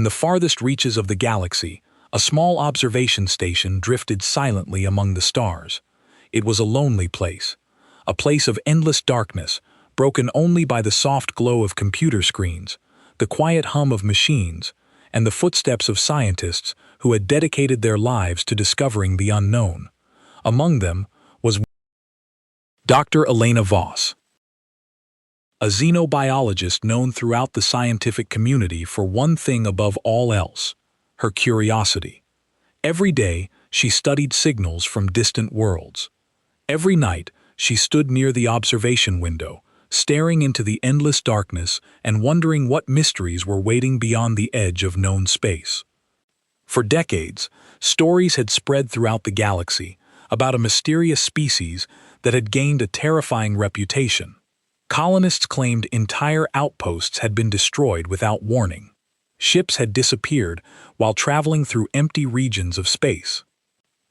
the farthest reaches of the galaxy, a small observation station drifted silently among the stars. It was a lonely place, a place of endless darkness, broken only by the soft glow of computer screens, the quiet hum of machines, and the footsteps of scientists who had dedicated their lives to discovering the unknown. Among them was Dr. Elena Voss, a xenobiologist known throughout the scientific community for one thing above all else: her curiosity. Every day, she studied signals from distant worlds. Every night, she stood near the observation window, staring into the endless darkness and wondering what mysteries were waiting beyond the edge of known space. For decades, stories had spread throughout the galaxy about a mysterious species that had gained a terrifying reputation. Colonists claimed entire outposts had been destroyed without warning. Ships had disappeared while traveling through empty regions of space.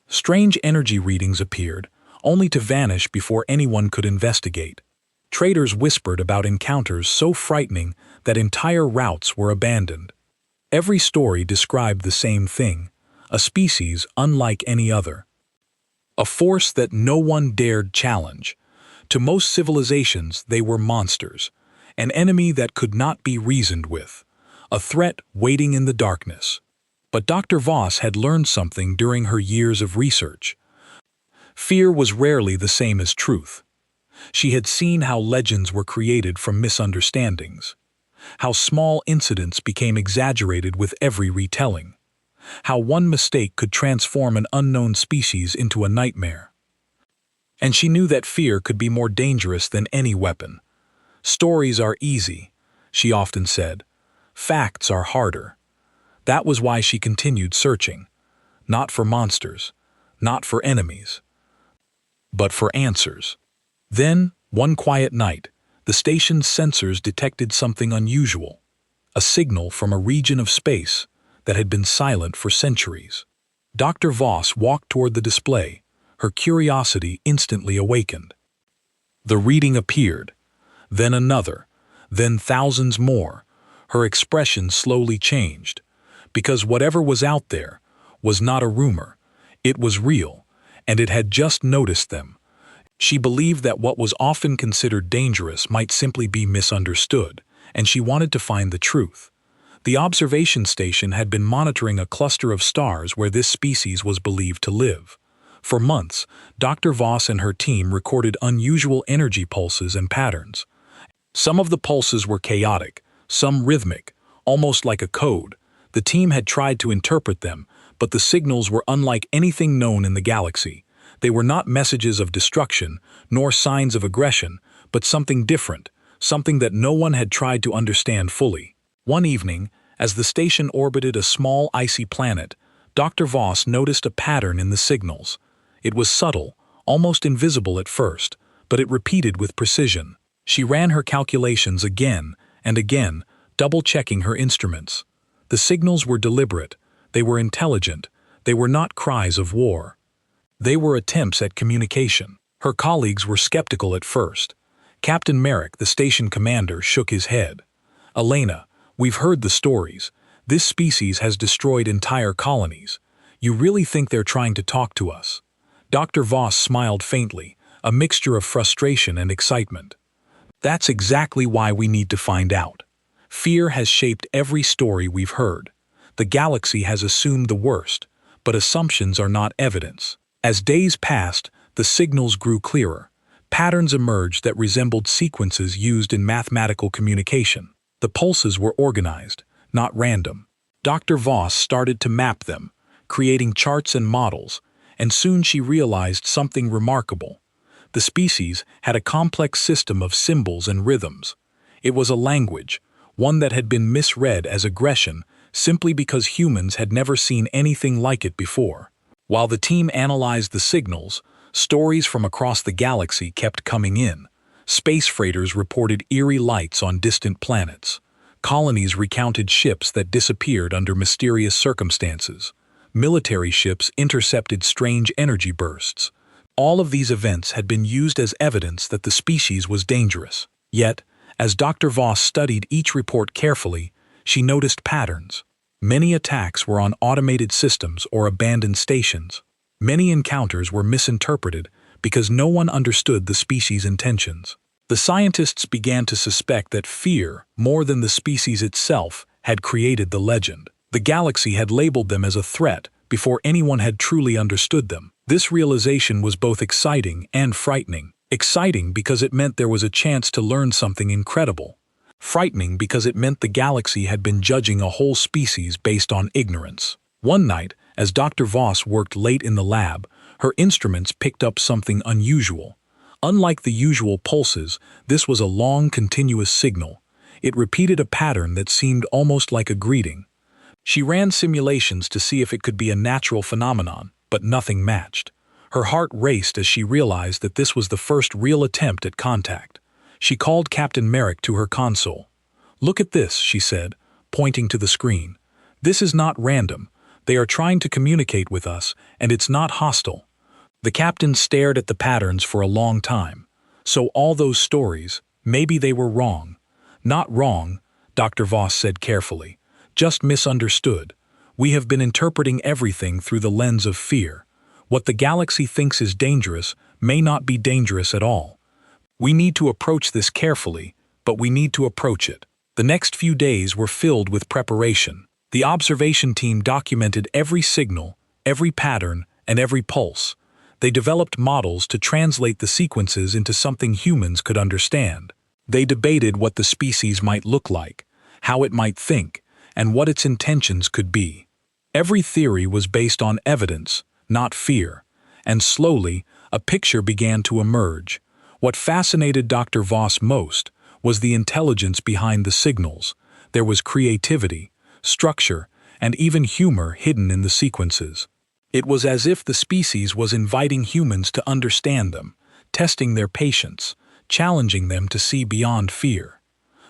Strange energy readings appeared, only to vanish before anyone could investigate. Traders whispered about encounters so frightening that entire routes were abandoned. Every story described the same thing: a species unlike any other. A force that no one dared challenge. To most civilizations, they were monsters, an enemy that could not be reasoned with, a threat waiting in the darkness. But Dr. Voss had learned something during her years of research. Fear was rarely the same as truth. She had seen how legends were created from misunderstandings, how small incidents became exaggerated with every retelling, how one mistake could transform an unknown species into a nightmare. And she knew that fear could be more dangerous than any weapon. Stories are easy, she often said. Facts are harder. That was why she continued searching, not for monsters, not for enemies, but for answers. Then, one quiet night, the station's sensors detected something unusual, a signal from a region of space that had been silent for centuries. Dr. Voss walked toward the display, her curiosity instantly awakened. The reading appeared, then another, then thousands more. Her expression slowly changed, because whatever was out there was not a rumor. It was real, and it had just noticed them. She believed that what was often considered dangerous might simply be misunderstood, and she wanted to find the truth. The observation station had been monitoring a cluster of stars where this species was believed to live. For months, Dr. Voss and her team recorded unusual energy pulses and patterns. Some of the pulses were chaotic, some rhythmic, almost like a code. The team had tried to interpret them, but the signals were unlike anything known in the galaxy. They were not messages of destruction, nor signs of aggression, but something different, something that no one had tried to understand fully. One evening, as the station orbited a small icy planet, Dr. Voss noticed a pattern in the signals. It was subtle, almost invisible at first, but it repeated with precision. She ran her calculations again and again, double-checking her instruments. The signals were deliberate, they were intelligent, they were not cries of war. They were attempts at communication. Her colleagues were skeptical at first. Captain Merrick, the station commander, shook his head. "Elena, we've heard the stories. This species has destroyed entire colonies. You really think they're trying to talk to us?" Dr. Voss smiled faintly, a mixture of frustration and excitement. "That's exactly why we need to find out. Fear has shaped every story we've heard. The galaxy has assumed the worst, but assumptions are not evidence." As days passed, the signals grew clearer. Patterns emerged that resembled sequences used in mathematical communication. The pulses were organized, not random. Dr. Voss started to map them, creating charts and models, and soon she realized something remarkable. The species had a complex system of symbols and rhythms. It was a language, one that had been misread as aggression simply because humans had never seen anything like it before. While the team analyzed the signals, stories from across the galaxy kept coming in. Space freighters reported eerie lights on distant planets. Colonies recounted ships that disappeared under mysterious circumstances. Military ships intercepted strange energy bursts. All of these events had been used as evidence that the species was dangerous. Yet, as Dr. Voss studied each report carefully, she noticed patterns. Many attacks were on automated systems or abandoned stations. Many encounters were misinterpreted because no one understood the species' intentions. The scientists began to suspect that fear, more than the species itself, had created the legend. The galaxy had labeled them as a threat before anyone had truly understood them. This realization was both exciting and frightening. Exciting because it meant there was a chance to learn something incredible. Frightening because it meant the galaxy had been judging a whole species based on ignorance. One night, as Dr. Voss worked late in the lab, her instruments picked up something unusual. Unlike the usual pulses, this was a long, continuous signal. It repeated a pattern that seemed almost like a greeting. She ran simulations to see if it could be a natural phenomenon, but nothing matched. Her heart raced as she realized that this was the first real attempt at contact. She called Captain Merrick to her console. "Look at this," she said, pointing to the screen. "This is not random. They are trying to communicate with us, and it's not hostile." The captain stared at the patterns for a long time. So all those stories, maybe they were wrong. "Not wrong," Dr. Voss said carefully. "Just misunderstood. We have been interpreting everything through the lens of fear. What the galaxy thinks is dangerous may not be dangerous at all. We need to approach this carefully, but we need to approach it." The next few days were filled with preparation. The observation team documented every signal, every pattern, and every pulse. They developed models to translate the sequences into something humans could understand. They debated what the species might look like, how it might think, and what its intentions could be. Every theory was based on evidence, not fear, and slowly, a picture began to emerge. What fascinated Dr. Voss most was the intelligence behind the signals. There was creativity, structure, and even humor hidden in the sequences. It was as if the species was inviting humans to understand them, testing their patience, challenging them to see beyond fear.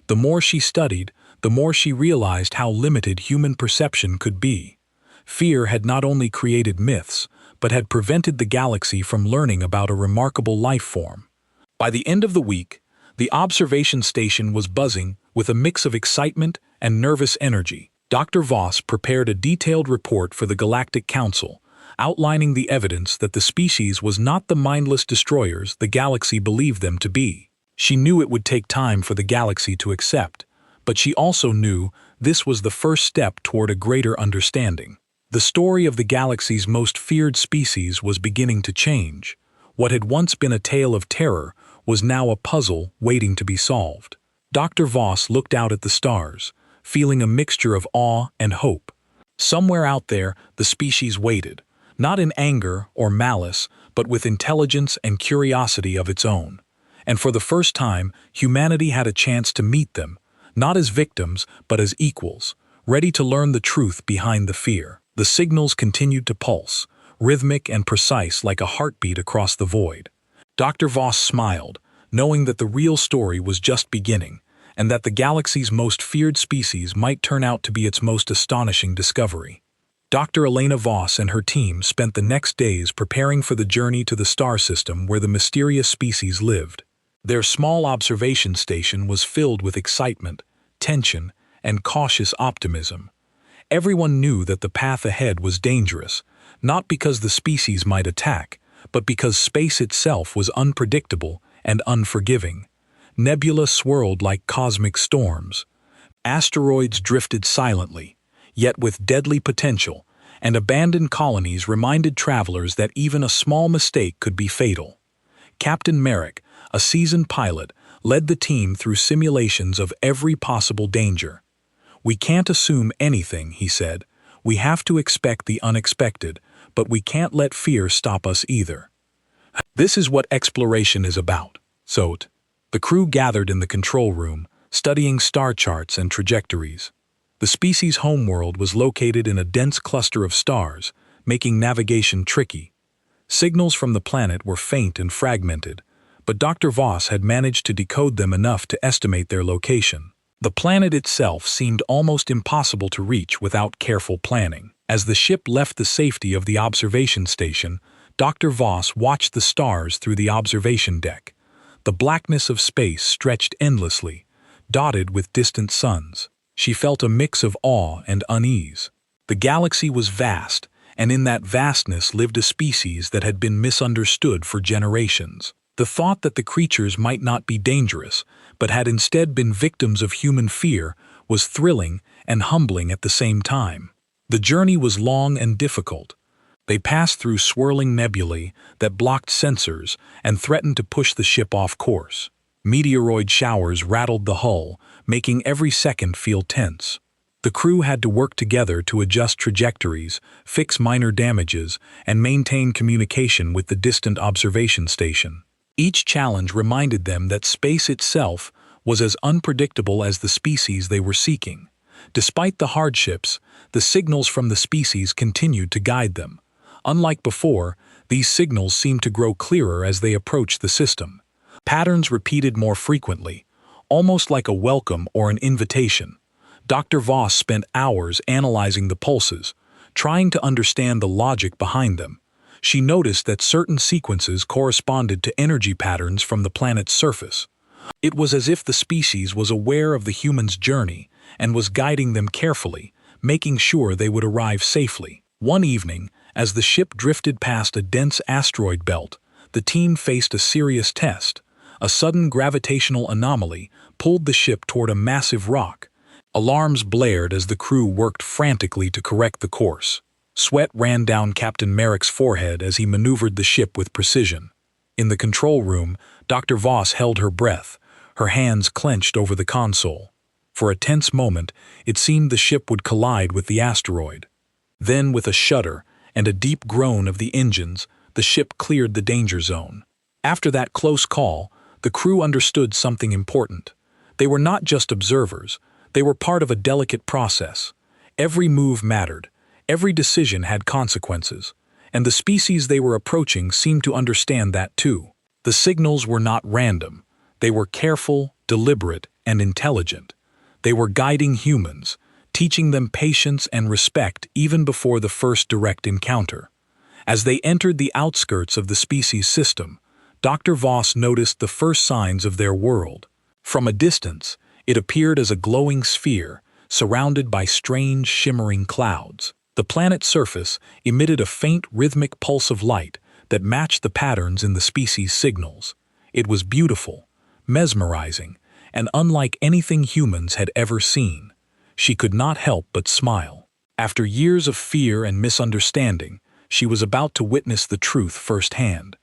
The more she studied, the more she realized how limited human perception could be. Fear had not only created myths, but had prevented the galaxy from learning about a remarkable life form. By the end of the week, the observation station was buzzing with a mix of excitement and nervous energy. Dr. Voss prepared a detailed report for the Galactic Council, outlining the evidence that the species was not the mindless destroyers the galaxy believed them to be. She knew it would take time for the galaxy to accept, but she also knew this was the first step toward a greater understanding. The story of the galaxy's most feared species was beginning to change. What had once been a tale of terror was now a puzzle waiting to be solved. Dr. Voss looked out at the stars, feeling a mixture of awe and hope. Somewhere out there, the species waited, not in anger or malice, but with intelligence and curiosity of its own. And for the first time, humanity had a chance to meet them, not as victims, but as equals, ready to learn the truth behind the fear. The signals continued to pulse, rhythmic and precise like a heartbeat across the void. Dr. Voss smiled, knowing that the real story was just beginning, and that the galaxy's most feared species might turn out to be its most astonishing discovery. Dr. Elena Voss and her team spent the next days preparing for the journey to the star system where the mysterious species lived. Their small observation station was filled with excitement, tension, and cautious optimism. Everyone knew that the path ahead was dangerous, not because the species might attack, but because space itself was unpredictable and unforgiving. Nebula swirled like cosmic storms. Asteroids drifted silently, yet with deadly potential, and abandoned colonies reminded travelers that even a small mistake could be fatal. Captain Merrick, a seasoned pilot, led the team through simulations of every possible danger. "We can't assume anything," he said. "We have to expect the unexpected, but we can't let fear stop us either." This is what exploration is about. So, the crew gathered in the control room, studying star charts and trajectories. The species' homeworld was located in a dense cluster of stars, making navigation tricky. Signals from the planet were faint and fragmented, but Dr. Voss had managed to decode them enough to estimate their location. The planet itself seemed almost impossible to reach without careful planning. As the ship left the safety of the observation station, Dr. Voss watched the stars through the observation deck. The blackness of space stretched endlessly, dotted with distant suns. She felt a mix of awe and unease. The galaxy was vast, and in that vastness lived a species that had been misunderstood for generations. The thought that the creatures might not be dangerous, but had instead been victims of human fear, was thrilling and humbling at the same time. The journey was long and difficult. They passed through swirling nebulae that blocked sensors and threatened to push the ship off course. Meteoroid showers rattled the hull, making every second feel tense. The crew had to work together to adjust trajectories, fix minor damages, and maintain communication with the distant observation station. Each challenge reminded them that space itself was as unpredictable as the species they were seeking. Despite the hardships, the signals from the species continued to guide them. Unlike before, these signals seemed to grow clearer as they approached the system. Patterns repeated more frequently, almost like a welcome or an invitation. Dr. Voss spent hours analyzing the pulses, trying to understand the logic behind them. She noticed that certain sequences corresponded to energy patterns from the planet's surface. It was as if the species was aware of the humans' journey and was guiding them carefully, making sure they would arrive safely. One evening, as the ship drifted past a dense asteroid belt, the team faced a serious test. A sudden gravitational anomaly pulled the ship toward a massive rock. Alarms blared as the crew worked frantically to correct the course. Sweat ran down Captain Merrick's forehead as he maneuvered the ship with precision. In the control room, Dr. Voss held her breath, her hands clenched over the console. For a tense moment, it seemed the ship would collide with the asteroid. Then, with a shudder and a deep groan of the engines, the ship cleared the danger zone. After that close call, the crew understood something important. They were not just observers, they were part of a delicate process. Every move mattered, every decision had consequences, and the species they were approaching seemed to understand that too. The signals were not random, they were careful, deliberate, and intelligent. They were guiding humans, teaching them patience and respect even before the first direct encounter. As they entered the outskirts of the species system, Dr. Voss noticed the first signs of their world. From a distance, it appeared as a glowing sphere, surrounded by strange, shimmering clouds. The planet's surface emitted a faint, rhythmic pulse of light that matched the patterns in the species' signals. It was beautiful, mesmerizing, and unlike anything humans had ever seen. She could not help but smile. After years of fear and misunderstanding, she was about to witness the truth firsthand.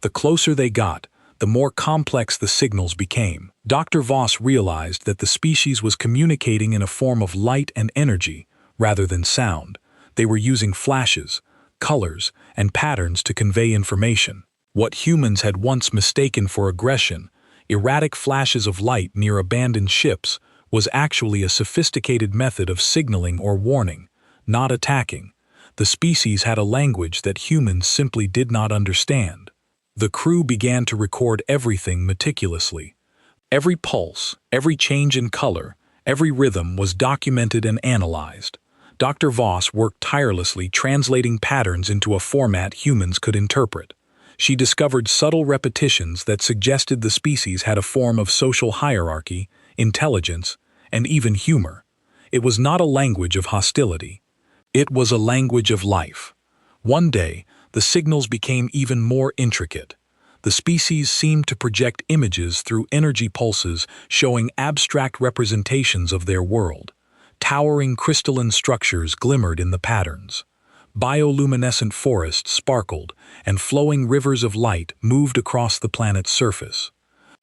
The closer they got, the more complex the signals became. Dr. Voss realized that the species was communicating in a form of light and energy rather than sound. They were using flashes, colors, and patterns to convey information. What humans had once mistaken for aggression, erratic flashes of light near abandoned ships, was actually a sophisticated method of signaling or warning, not attacking. The species had a language that humans simply did not understand. The crew began to record everything meticulously. Every pulse, every change in color, every rhythm was documented and analyzed. Dr. Voss worked tirelessly translating patterns into a format humans could interpret. She discovered subtle repetitions that suggested the species had a form of social hierarchy, intelligence, and even humor. It was not a language of hostility. It was a language of life. One day, the signals became even more intricate. The species seemed to project images through energy pulses showing abstract representations of their world. Towering crystalline structures glimmered in the patterns. Bioluminescent forests sparkled, and flowing rivers of light moved across the planet's surface.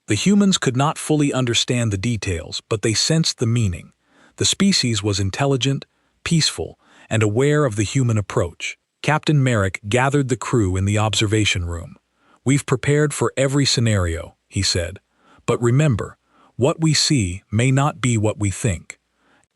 The humans could not fully understand the details, but they sensed the meaning. The species was intelligent, peaceful, and aware of the human approach. Captain Merrick gathered the crew in the observation room. "We've prepared for every scenario," he said. "But remember, what we see may not be what we think.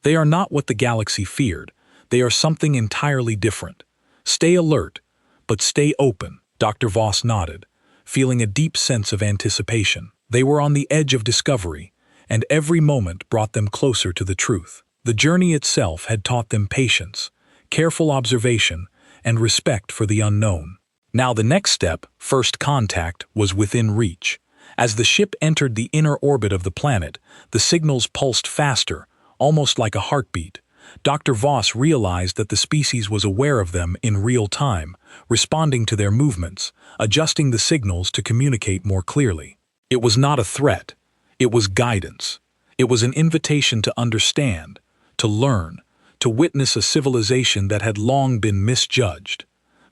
They are not what the galaxy feared. They are something entirely different. Stay alert, but stay open." Dr. Voss nodded, feeling a deep sense of anticipation. They were on the edge of discovery, and every moment brought them closer to the truth. The journey itself had taught them patience, careful observation, and respect for the unknown. Now the next step, first contact, was within reach. As the ship entered the inner orbit of the planet, the signals pulsed faster, almost like a heartbeat. Dr. Voss realized that the species was aware of them in real time, responding to their movements, adjusting the signals to communicate more clearly. It was not a threat. It was guidance. It was an invitation to understand, to learn, to witness a civilization that had long been misjudged.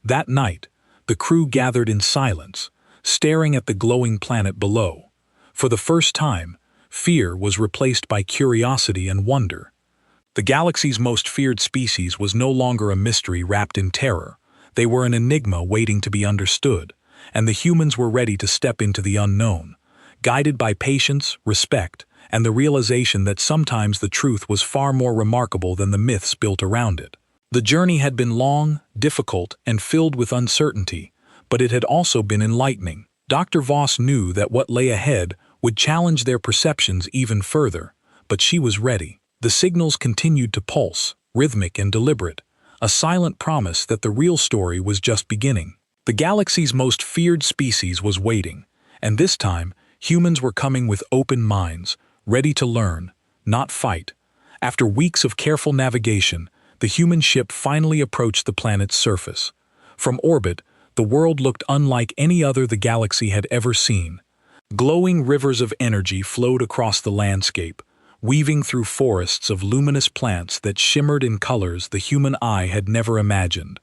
That night, the crew gathered in silence, staring at the glowing planet below. For the first time, fear was replaced by curiosity and wonder. The galaxy's most feared species was no longer a mystery wrapped in terror. They were an enigma waiting to be understood, and the humans were ready to step into the unknown, guided by patience, respect, and the realization that sometimes the truth was far more remarkable than the myths built around it. The journey had been long, difficult, and filled with uncertainty, but it had also been enlightening. Dr. Voss knew that what lay ahead would challenge their perceptions even further, but she was ready. The signals continued to pulse, rhythmic and deliberate, a silent promise that the real story was just beginning. The galaxy's most feared species was waiting, and this time, humans were coming with open minds, ready to learn, not fight. After weeks of careful navigation, the human ship finally approached the planet's surface. From orbit, the world looked unlike any other the galaxy had ever seen. Glowing rivers of energy flowed across the landscape, weaving through forests of luminous plants that shimmered in colors the human eye had never imagined.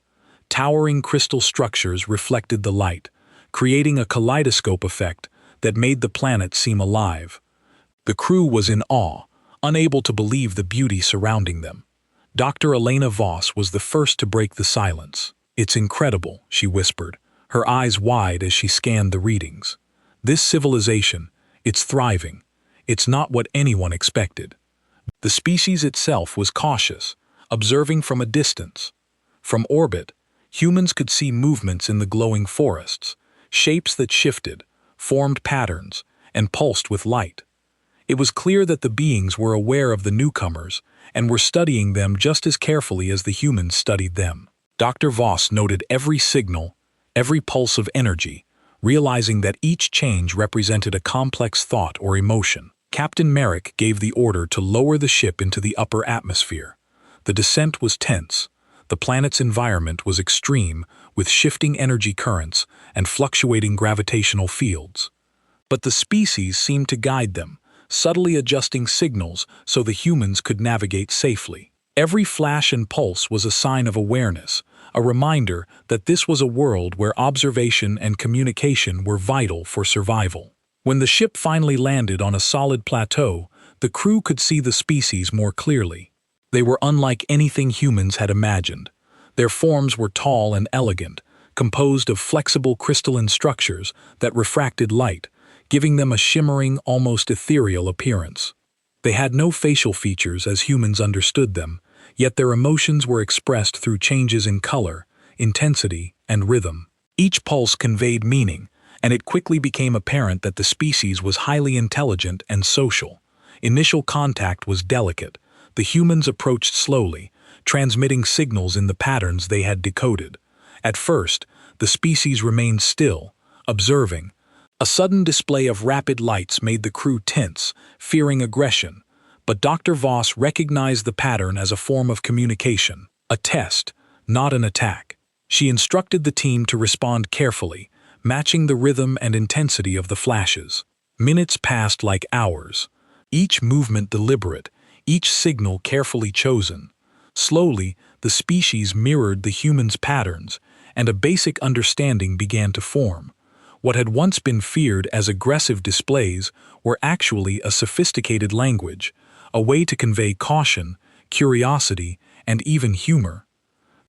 Towering crystal structures reflected the light, creating a kaleidoscope effect that made the planet seem alive. The crew was in awe, unable to believe the beauty surrounding them. Dr. Elena Voss was the first to break the silence. "It's incredible," she whispered, her eyes wide as she scanned the readings. "This civilization, it's thriving. It's not what anyone expected." The species itself was cautious, observing from a distance. From orbit, humans could see movements in the glowing forests, shapes that shifted, formed patterns, and pulsed with light. It was clear that the beings were aware of the newcomers and were studying them just as carefully as the humans studied them. Dr. Voss noted every signal, every pulse of energy, realizing that each change represented a complex thought or emotion. Captain Merrick gave the order to lower the ship into the upper atmosphere. The descent was tense. The planet's environment was extreme, with shifting energy currents and fluctuating gravitational fields. But the species seemed to guide them, subtly adjusting signals so the humans could navigate safely. Every flash and pulse was a sign of awareness, a reminder that this was a world where observation and communication were vital for survival. When the ship finally landed on a solid plateau, the crew could see the species more clearly. They were unlike anything humans had imagined. Their forms were tall and elegant, composed of flexible crystalline structures that refracted light, giving them a shimmering, almost ethereal appearance. They had no facial features as humans understood them, yet their emotions were expressed through changes in color, intensity, and rhythm. Each pulse conveyed meaning, and it quickly became apparent that the species was highly intelligent and social. Initial contact was delicate. The humans approached slowly, transmitting signals in the patterns they had decoded. At first, the species remained still, observing. A sudden display of rapid lights made the crew tense, fearing aggression, but Dr. Voss recognized the pattern as a form of communication, a test, not an attack. She instructed the team to respond carefully, matching the rhythm and intensity of the flashes. Minutes passed like hours, each movement deliberate, each signal carefully chosen. Slowly, the species mirrored the humans' patterns, and a basic understanding began to form. What had once been feared as aggressive displays were actually a sophisticated language, a way to convey caution, curiosity, and even humor.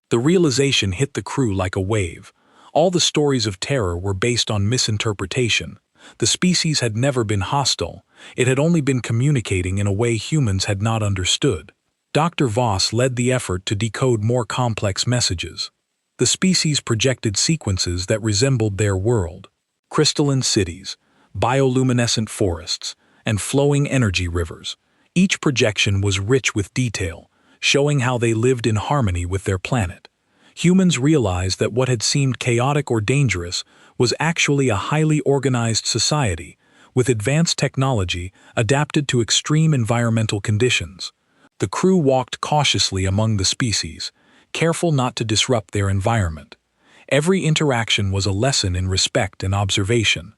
The realization hit the crew like a wave. All the stories of terror were based on misinterpretation. The species had never been hostile. It had only been communicating in a way humans had not understood. Dr. Voss led the effort to decode more complex messages. The species projected sequences that resembled their world. Crystalline cities, bioluminescent forests, and flowing energy rivers. Each projection was rich with detail, showing how they lived in harmony with their planet. Humans realized that what had seemed chaotic or dangerous was actually a highly organized society, with advanced technology adapted to extreme environmental conditions. The crew walked cautiously among the species, careful not to disrupt their environment. Every interaction was a lesson in respect and observation.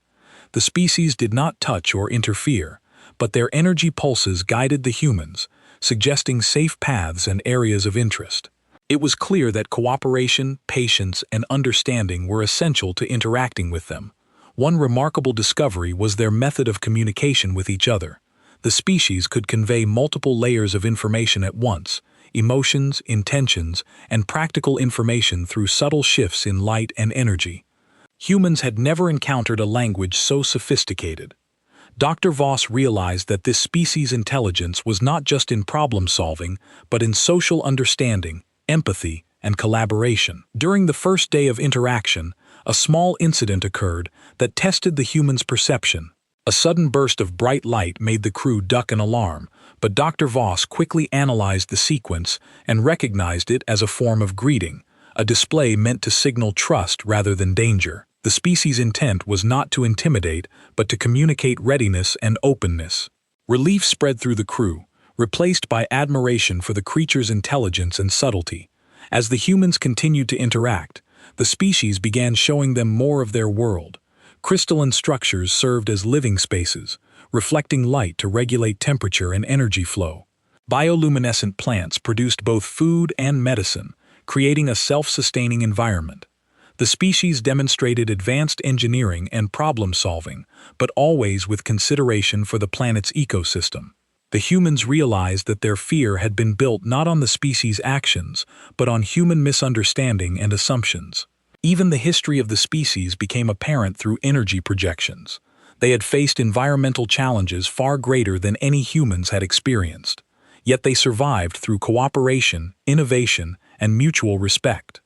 The species did not touch or interfere, but their energy pulses guided the humans, suggesting safe paths and areas of interest. It was clear that cooperation, patience, and understanding were essential to interacting with them. One remarkable discovery was their method of communication with each other. The species could convey multiple layers of information at once: emotions, intentions, and practical information through subtle shifts in light and energy. Humans had never encountered a language so sophisticated. Dr. Voss realized that this species' intelligence was not just in problem-solving, but in social understanding, empathy, and collaboration. During the first day of interaction, a small incident occurred that tested the humans' perception. A sudden burst of bright light made the crew duck in alarm, but Dr. Voss quickly analyzed the sequence and recognized it as a form of greeting, a display meant to signal trust rather than danger. The species' intent was not to intimidate, but to communicate readiness and openness. Relief spread through the crew, replaced by admiration for the creature's intelligence and subtlety. As the humans continued to interact, the species began showing them more of their world. Crystalline structures served as living spaces, reflecting light to regulate temperature and energy flow. Bioluminescent plants produced both food and medicine, creating a self-sustaining environment. The species demonstrated advanced engineering and problem-solving, but always with consideration for the planet's ecosystem. The humans realized that their fear had been built not on the species' actions, but on human misunderstanding and assumptions. Even the history of the species became apparent through energy projections. They had faced environmental challenges far greater than any humans had experienced. Yet they survived through cooperation, innovation, and mutual respect.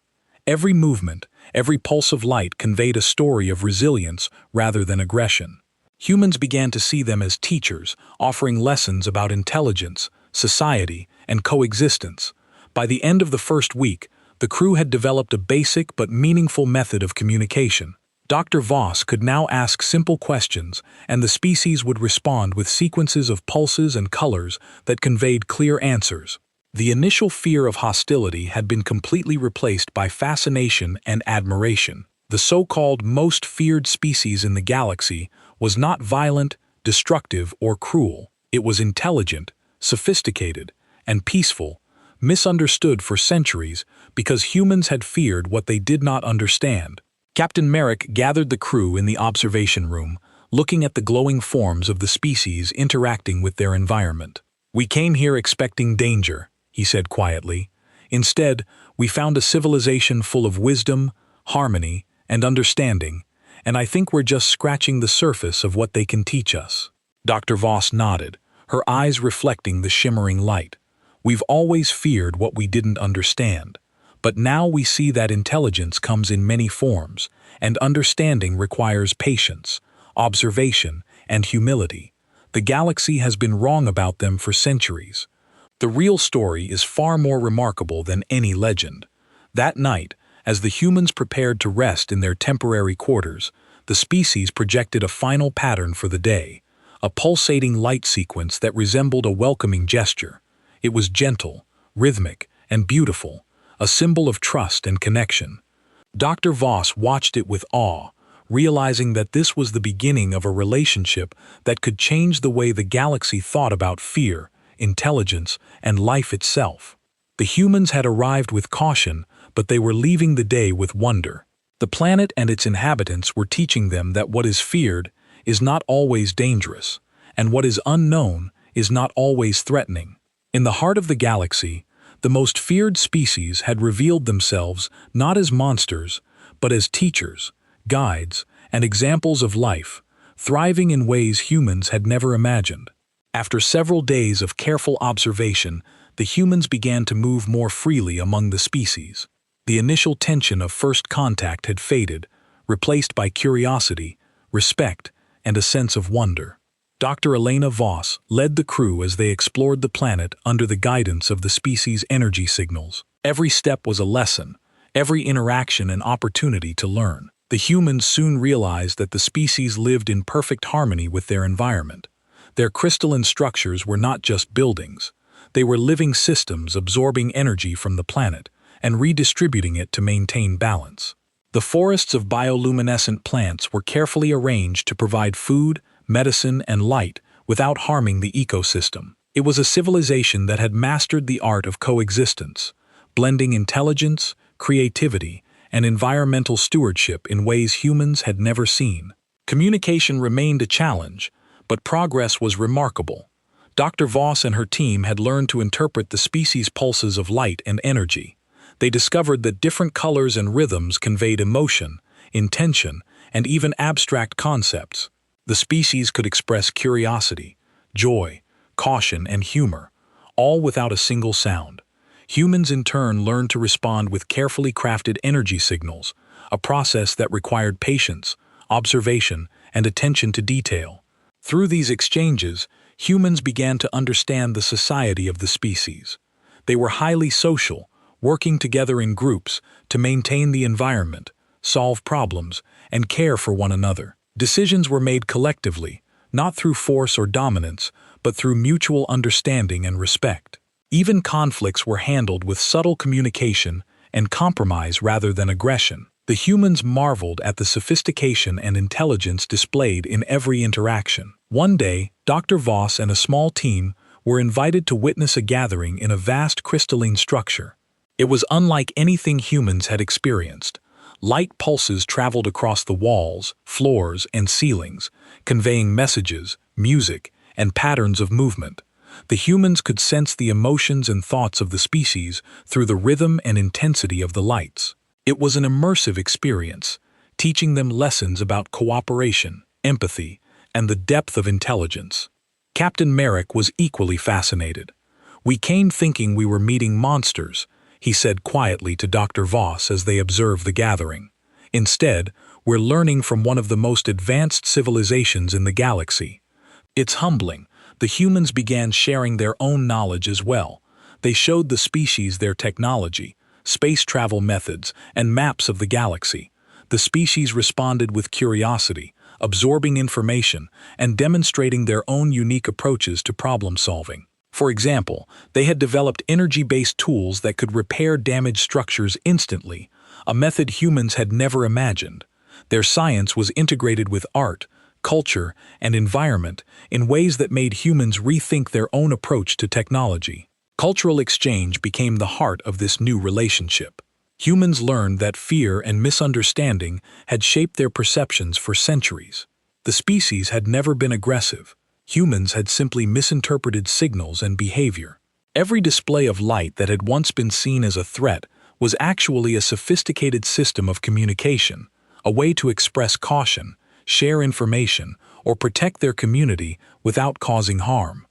Every movement, every pulse of light conveyed a story of resilience rather than aggression. Humans began to see them as teachers, offering lessons about intelligence, society, and coexistence. By the end of the first week, the crew had developed a basic but meaningful method of communication. Dr. Voss could now ask simple questions, and the species would respond with sequences of pulses and colors that conveyed clear answers. The initial fear of hostility had been completely replaced by fascination and admiration. The so-called most feared species in the galaxy was not violent, destructive, or cruel. It was intelligent, sophisticated, and peaceful, misunderstood for centuries because humans had feared what they did not understand. Captain Merrick gathered the crew in the observation room, looking at the glowing forms of the species interacting with their environment. "We came here expecting danger," he said quietly. "Instead, we found a civilization full of wisdom, harmony, and understanding, and I think we're just scratching the surface of what they can teach us." Dr. Voss nodded, her eyes reflecting the shimmering light. "We've always feared what we didn't understand, but now we see that intelligence comes in many forms, and understanding requires patience, observation, and humility. The galaxy has been wrong about them for centuries. The real story is far more remarkable than any legend." That night, as the humans prepared to rest in their temporary quarters, the species projected a final pattern for the day, a pulsating light sequence that resembled a welcoming gesture. It was gentle, rhythmic, and beautiful, a symbol of trust and connection. Dr. Voss watched it with awe, realizing that this was the beginning of a relationship that could change the way the galaxy thought about fear, intelligence, and life itself. The humans had arrived with caution, but they were leaving the day with wonder. The planet and its inhabitants were teaching them that what is feared is not always dangerous, and what is unknown is not always threatening. In the heart of the galaxy, the most feared species had revealed themselves not as monsters, but as teachers, guides, and examples of life, thriving in ways humans had never imagined. After several days of careful observation, the humans began to move more freely among the species. The initial tension of first contact had faded, replaced by curiosity, respect, and a sense of wonder. Dr. Elena Voss led the crew as they explored the planet under the guidance of the species' energy signals. Every step was a lesson, every interaction an opportunity to learn. The humans soon realized that the species lived in perfect harmony with their environment. Their crystalline structures were not just buildings. They were living systems absorbing energy from the planet and redistributing it to maintain balance. The forests of bioluminescent plants were carefully arranged to provide food, medicine, and light without harming the ecosystem. It was a civilization that had mastered the art of coexistence, blending intelligence, creativity, and environmental stewardship in ways humans had never seen. Communication remained a challenge, but progress was remarkable. Dr. Voss and her team had learned to interpret the species' pulses of light and energy. They discovered that different colors and rhythms conveyed emotion, intention, and even abstract concepts. The species could express curiosity, joy, caution, and humor, all without a single sound. Humans in turn learned to respond with carefully crafted energy signals, a process that required patience, observation, and attention to detail. Through these exchanges, humans began to understand the society of the species. They were highly social, working together in groups to maintain the environment, solve problems, and care for one another. Decisions were made collectively, not through force or dominance, but through mutual understanding and respect. Even conflicts were handled with subtle communication and compromise rather than aggression. The humans marveled at the sophistication and intelligence displayed in every interaction. One day, Dr. Voss and a small team were invited to witness a gathering in a vast crystalline structure. It was unlike anything humans had experienced. Light pulses traveled across the walls, floors, and ceilings, conveying messages, music, and patterns of movement. The humans could sense the emotions and thoughts of the species through the rhythm and intensity of the lights. It was an immersive experience, teaching them lessons about cooperation, empathy, and the depth of intelligence. Captain Merrick was equally fascinated. "We came thinking we were meeting monsters," he said quietly to Dr. Voss as they observed the gathering. "Instead, we're learning from one of the most advanced civilizations in the galaxy." It's humbling. The humans began sharing their own knowledge as well. They showed the species their technology, space travel methods, and maps of the galaxy. The species responded with curiosity, absorbing information, and demonstrating their own unique approaches to problem solving. For example, they had developed energy-based tools that could repair damaged structures instantly, a method humans had never imagined. Their science was integrated with art, culture, and environment in ways that made humans rethink their own approach to technology. Cultural exchange became the heart of this new relationship. Humans learned that fear and misunderstanding had shaped their perceptions for centuries. The species had never been aggressive. Humans had simply misinterpreted signals and behavior. Every display of light that had once been seen as a threat was actually a sophisticated system of communication, a way to express caution, share information, or protect their community without causing harm.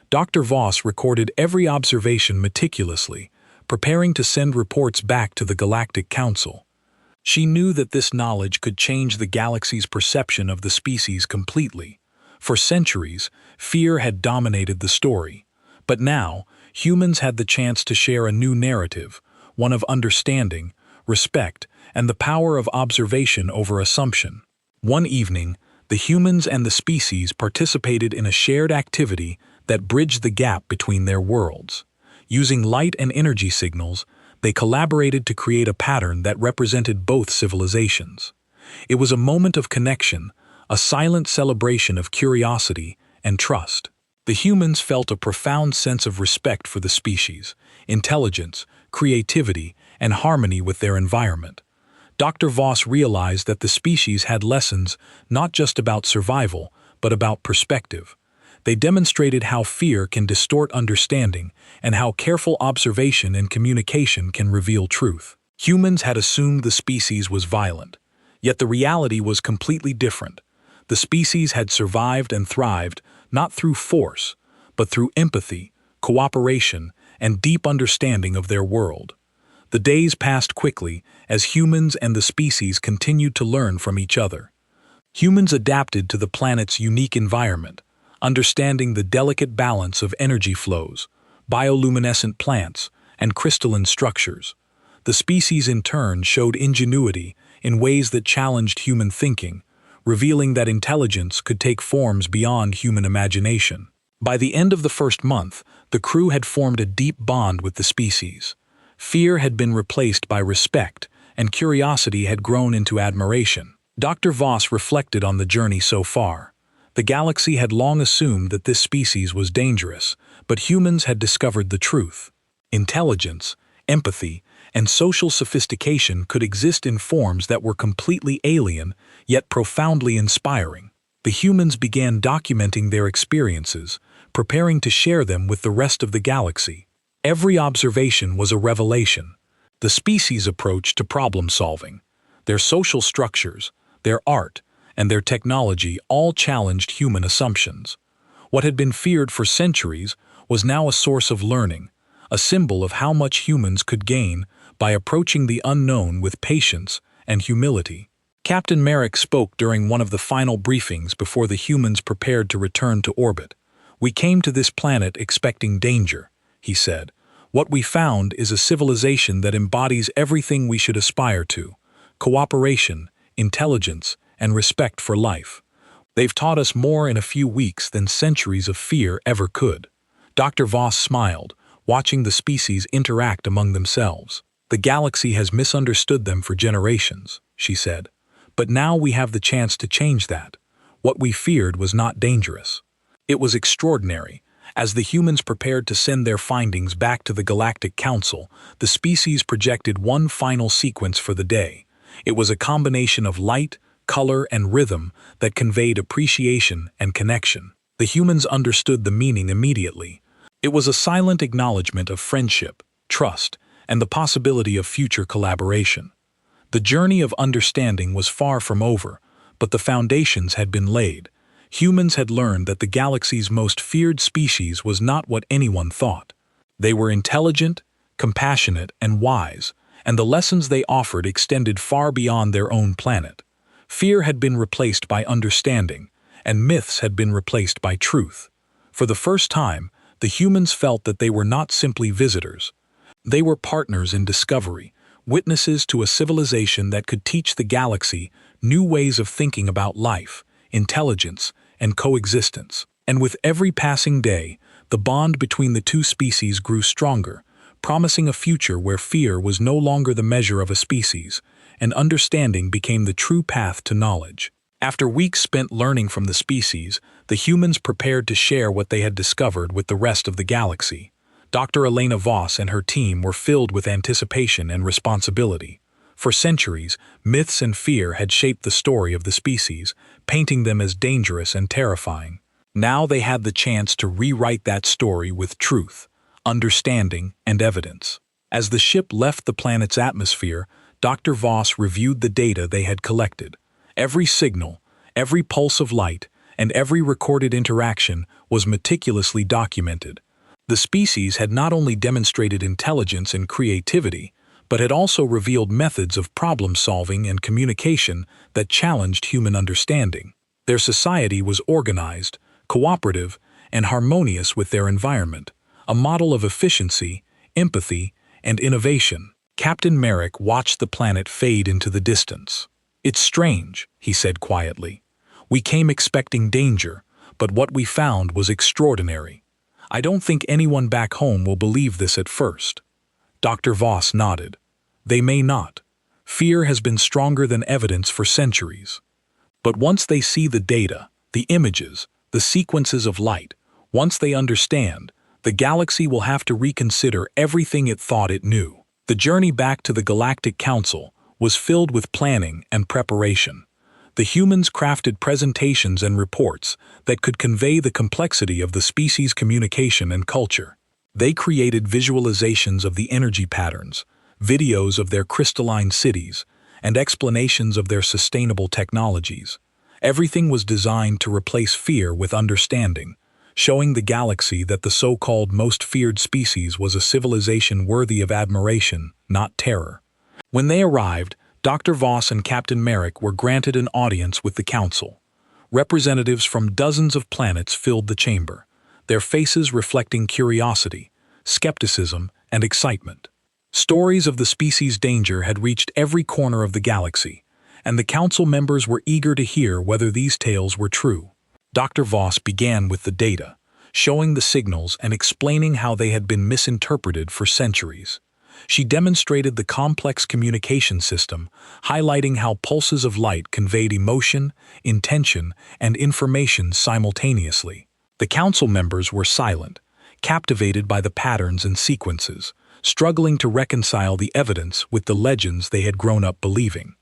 Dr. Voss recorded every observation meticulously, preparing to send reports back to the Galactic Council. She knew that this knowledge could change the galaxy's perception of the species completely. For centuries, fear had dominated the story. But now, humans had the chance to share a new narrative, one of understanding, respect, and the power of observation over assumption. One evening, the humans and the species participated in a shared activity that bridged the gap between their worlds. Using light and energy signals, they collaborated to create a pattern that represented both civilizations. It was a moment of connection, a silent celebration of curiosity and trust. The humans felt a profound sense of respect for the species, intelligence, creativity, and harmony with their environment. Dr. Voss realized that the species had lessons not just about survival, but about perspective. They demonstrated how fear can distort understanding and how careful observation and communication can reveal truth. Humans had assumed the species was violent, yet the reality was completely different. The species had survived and thrived not through force, but through empathy, cooperation, and deep understanding of their world. The days passed quickly as humans and the species continued to learn from each other. Humans adapted to the planet's unique environment, understanding the delicate balance of energy flows, bioluminescent plants, and crystalline structures. The species in turn showed ingenuity in ways that challenged human thinking, revealing that intelligence could take forms beyond human imagination. By the end of the first month, the crew had formed a deep bond with the species. Fear had been replaced by respect, and curiosity had grown into admiration. Dr. Voss reflected on the journey so far. The galaxy had long assumed that this species was dangerous, but humans had discovered the truth. Intelligence, empathy, and social sophistication could exist in forms that were completely alien, yet profoundly inspiring. The humans began documenting their experiences, preparing to share them with the rest of the galaxy. Every observation was a revelation. The species' approach to problem-solving, their social structures, their art, and their technology all challenged human assumptions. What had been feared for centuries was now a source of learning, a symbol of how much humans could gain by approaching the unknown with patience and humility. Captain Merrick spoke during one of the final briefings before the humans prepared to return to orbit. "We came to this planet expecting danger," he said. "What we found is a civilization that embodies everything we should aspire to: cooperation, intelligence, and respect for life. They've taught us more in a few weeks than centuries of fear ever could." Dr. Voss smiled, watching the species interact among themselves. "The galaxy has misunderstood them for generations," she said. "But now we have the chance to change that. What we feared was not dangerous. It was extraordinary." As the humans prepared to send their findings back to the Galactic Council, the species projected one final sequence for the day. It was a combination of light, color, and rhythm that conveyed appreciation and connection. The humans understood the meaning immediately. It was a silent acknowledgement of friendship, trust, and the possibility of future collaboration. The journey of understanding was far from over, but the foundations had been laid. Humans had learned that the galaxy's most feared species was not what anyone thought. They were intelligent, compassionate, and wise, and the lessons they offered extended far beyond their own planet. Fear had been replaced by understanding, and myths had been replaced by truth. For the first time, the humans felt that they were not simply visitors. They were partners in discovery, witnesses to a civilization that could teach the galaxy new ways of thinking about life, intelligence, and coexistence. And with every passing day, the bond between the two species grew stronger, promising a future where fear was no longer the measure of a species, and understanding became the true path to knowledge. After weeks spent learning from the species, the humans prepared to share what they had discovered with the rest of the galaxy. Dr. Elena Voss and her team were filled with anticipation and responsibility. For centuries, myths and fear had shaped the story of the species, painting them as dangerous and terrifying. Now they had the chance to rewrite that story with truth, understanding, and evidence. As the ship left the planet's atmosphere, Dr. Voss reviewed the data they had collected. Every signal, every pulse of light, and every recorded interaction was meticulously documented. The species had not only demonstrated intelligence and creativity, but had also revealed methods of problem-solving and communication that challenged human understanding. Their society was organized, cooperative, and harmonious with their environment, a model of efficiency, empathy, and innovation. Captain Merrick watched the planet fade into the distance. "It's strange," he said quietly. "We came expecting danger, but what we found was extraordinary. I don't think anyone back home will believe this at first." Dr. Voss nodded. "They may not. Fear has been stronger than evidence for centuries. But once they see the data, the images, the sequences of light, once they understand, the galaxy will have to reconsider everything it thought it knew." The journey back to the Galactic Council was filled with planning and preparation. The humans crafted presentations and reports that could convey the complexity of the species' communication and culture. They created visualizations of the energy patterns, videos of their crystalline cities, and explanations of their sustainable technologies. Everything was designed to replace fear with understanding, showing the galaxy that the so-called most feared species was a civilization worthy of admiration, not terror. When they arrived, Dr. Voss and Captain Merrick were granted an audience with the Council. Representatives from dozens of planets filled the chamber, their faces reflecting curiosity, skepticism, and excitement. Stories of the species' danger had reached every corner of the galaxy, and the Council members were eager to hear whether these tales were true. Dr. Voss began with the data, showing the signals and explaining how they had been misinterpreted for centuries. She demonstrated the complex communication system, highlighting how pulses of light conveyed emotion, intention, and information simultaneously. The council members were silent, captivated by the patterns and sequences, struggling to reconcile the evidence with the legends they had grown up believing.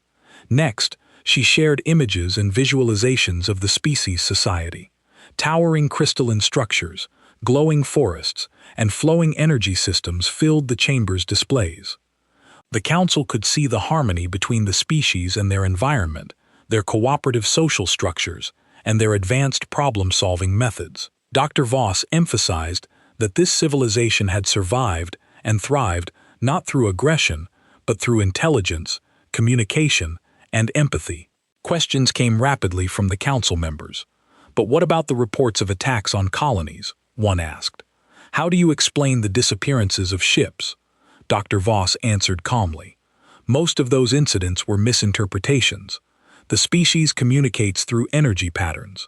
Next, she shared images and visualizations of the species society. Towering crystalline structures, glowing forests, and flowing energy systems filled the chamber's displays. The council could see the harmony between the species and their environment, their cooperative social structures, and their advanced problem-solving methods. Dr. Voss emphasized that this civilization had survived and thrived not through aggression, but through intelligence, communication, and empathy. Questions came rapidly from the council members. "But what about the reports of attacks on colonies?" one asked. "How do you explain the disappearances of ships?" Dr. Voss answered calmly. "Most of those incidents were misinterpretations. The species communicates through energy patterns.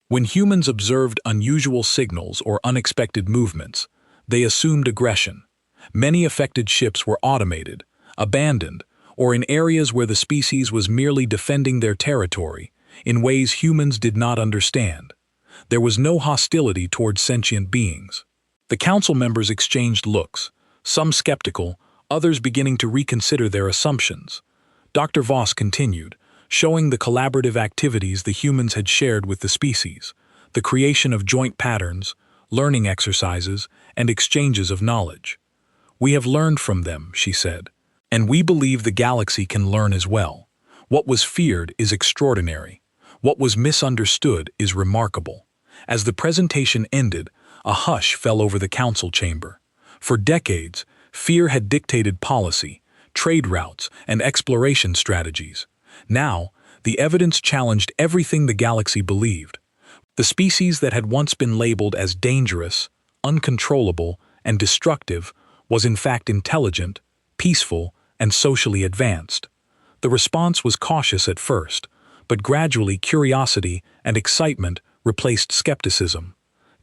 When humans observed unusual signals or unexpected movements, they assumed aggression. Many affected ships were automated, abandoned, or in areas where the species was merely defending their territory, in ways humans did not understand. There was no hostility towards sentient beings." The council members exchanged looks, some skeptical, others beginning to reconsider their assumptions. Dr. Voss continued, showing the collaborative activities the humans had shared with the species, the creation of joint patterns, learning exercises, and exchanges of knowledge. "We have learned from them," she said, "and we believe the galaxy can learn as well. What was feared is extraordinary. What was misunderstood is remarkable." As the presentation ended, a hush fell over the council chamber. For decades, fear had dictated policy, trade routes, and exploration strategies. Now, the evidence challenged everything the galaxy believed. The species that had once been labeled as dangerous, uncontrollable, and destructive was in fact intelligent, peaceful, and socially advanced. The response was cautious at first, but gradually curiosity and excitement replaced skepticism.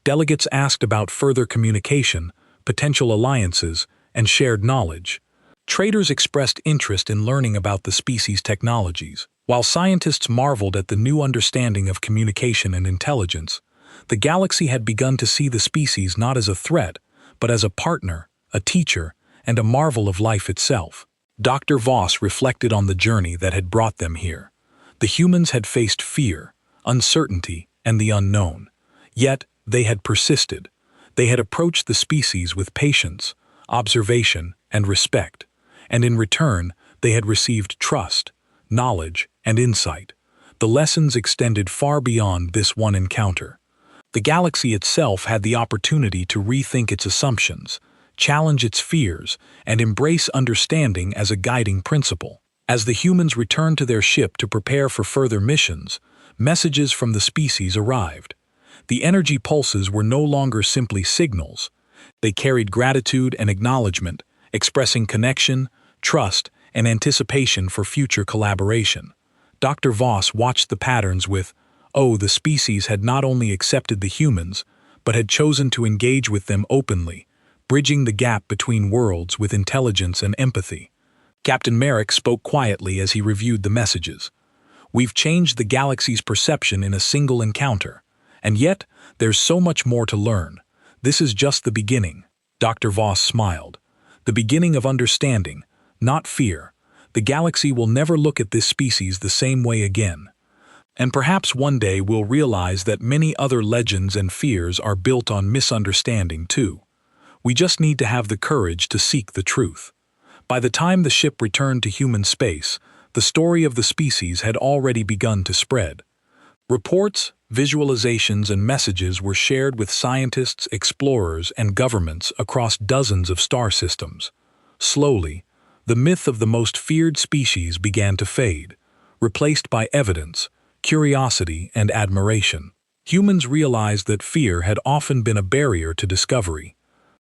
Delegates asked about further communication, potential alliances, and shared knowledge. Traders expressed interest in learning about the species' technologies, while scientists marveled at the new understanding of communication and intelligence. The galaxy had begun to see the species not as a threat, but as a partner, a teacher, and a marvel of life itself. Dr. Voss reflected on the journey that had brought them here. The humans had faced fear, uncertainty, and the unknown. Yet, they had persisted. They had approached the species with patience, observation, and respect, and in return, they had received trust, knowledge, and insight. The lessons extended far beyond this one encounter. The galaxy itself had the opportunity to rethink its assumptions, challenge its fears, and embrace understanding as a guiding principle. As the humans returned to their ship to prepare for further missions, messages from the species arrived. The energy pulses were no longer simply signals. They carried gratitude and acknowledgement, expressing connection, trust, and anticipation for future collaboration. Dr. Voss watched the patterns with, the species had not only accepted the humans, but had chosen to engage with them openly, bridging the gap between worlds with intelligence and empathy. Captain Merrick spoke quietly as he reviewed the messages. "We've changed the galaxy's perception in a single encounter, and yet there's so much more to learn. This is just the beginning." Dr. Voss smiled. "The beginning of understanding, not fear. The galaxy will never look at this species the same way again. And perhaps one day we'll realize that many other legends and fears are built on misunderstanding too. We just need to have the courage to seek the truth." By the time the ship returned to human space, the story of the species had already begun to spread. Reports, visualizations, and messages were shared with scientists, explorers, and governments across dozens of star systems. Slowly, the myth of the most feared species began to fade, replaced by evidence, curiosity, and admiration. Humans realized that fear had often been a barrier to discovery.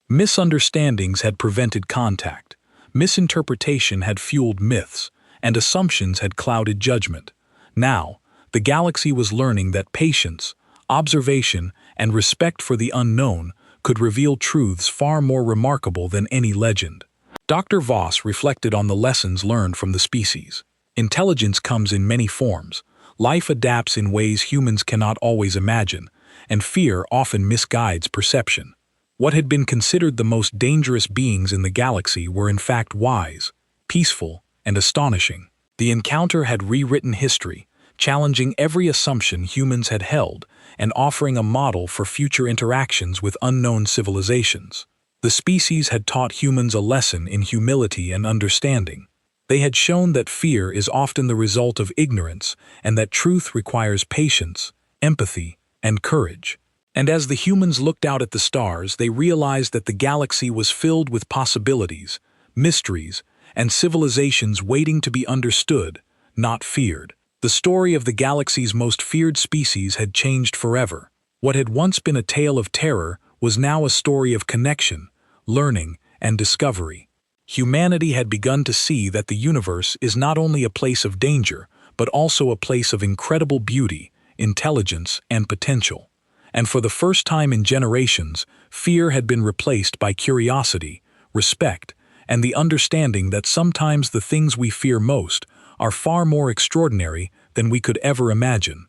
Misunderstandings had prevented contact, misinterpretation had fueled myths, and assumptions had clouded judgment. Now, the galaxy was learning that patience, observation, and respect for the unknown could reveal truths far more remarkable than any legend. Dr. Voss reflected on the lessons learned from the species. Intelligence comes in many forms. Life adapts in ways humans cannot always imagine, and fear often misguides perception. What had been considered the most dangerous beings in the galaxy were in fact wise, peaceful, and astonishing. The encounter had rewritten history, challenging every assumption humans had held and offering a model for future interactions with unknown civilizations. The species had taught humans a lesson in humility and understanding. They had shown that fear is often the result of ignorance and that truth requires patience, empathy, and courage. And as the humans looked out at the stars, they realized that the galaxy was filled with possibilities, mysteries, and civilizations waiting to be understood, not feared. The story of the galaxy's most feared species had changed forever. What had once been a tale of terror was now a story of connection, learning, and discovery. Humanity had begun to see that the universe is not only a place of danger, but also a place of incredible beauty, intelligence, and potential. And for the first time in generations, fear had been replaced by curiosity, respect, and the understanding that sometimes the things we fear most are far more extraordinary than we could ever imagine.